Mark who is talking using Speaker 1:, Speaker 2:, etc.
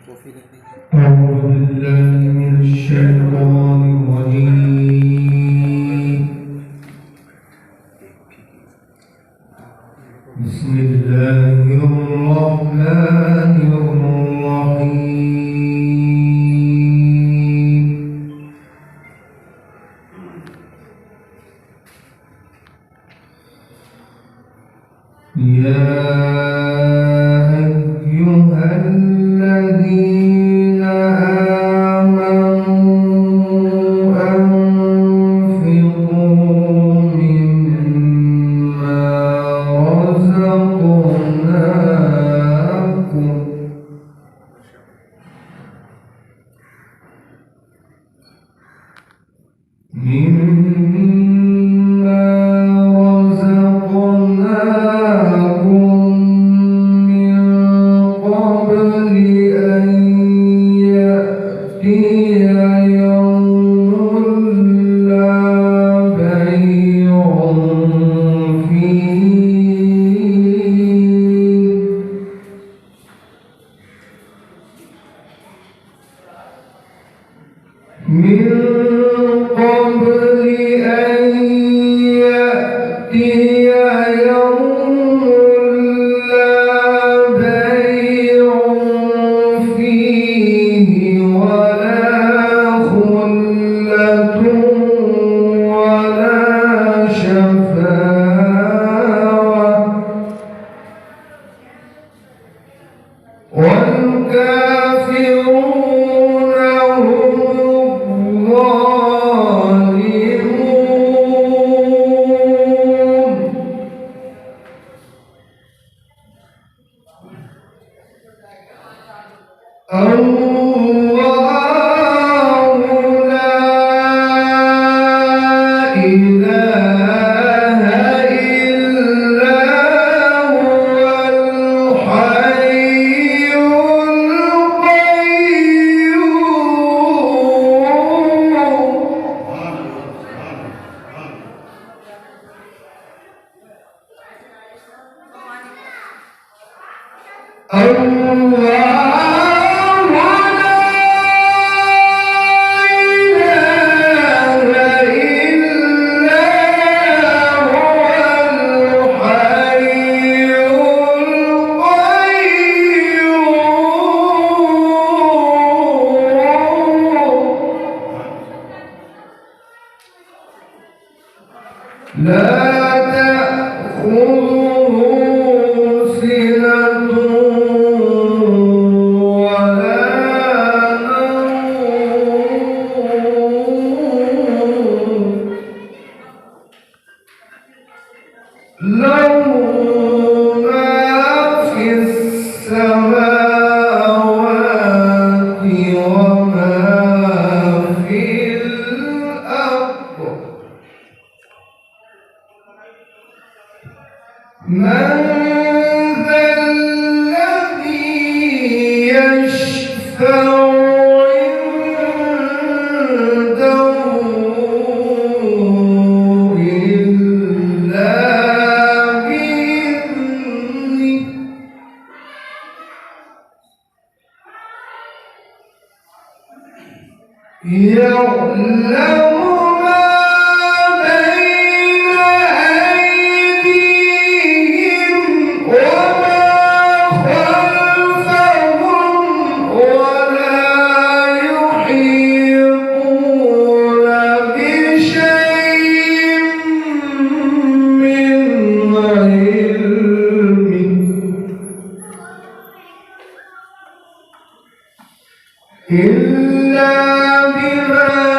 Speaker 1: أعوذ بالله من الشيطان الرجيم. بسم الله الرحمن الرحيم. يا أيها الذين آمنوا أنفقوا مما رزقناكم من قبل أن يأتي يوم لا بيع فيه من قبل أن يأتي يوم لا بيع فيه ولا خلة ولا شفاعة والكافرون هم الظالمون. الله لا إله إلا هو الحي القيوم. لا تأخذه سنة ولا نوم له ما في السماوات وما في الأرض. من ذا الذي يشفع عنده إلا بإذنه. يعلم ما بين أيديهم وما خلفهم ولا يحيطون بشيء من علمه إلا بما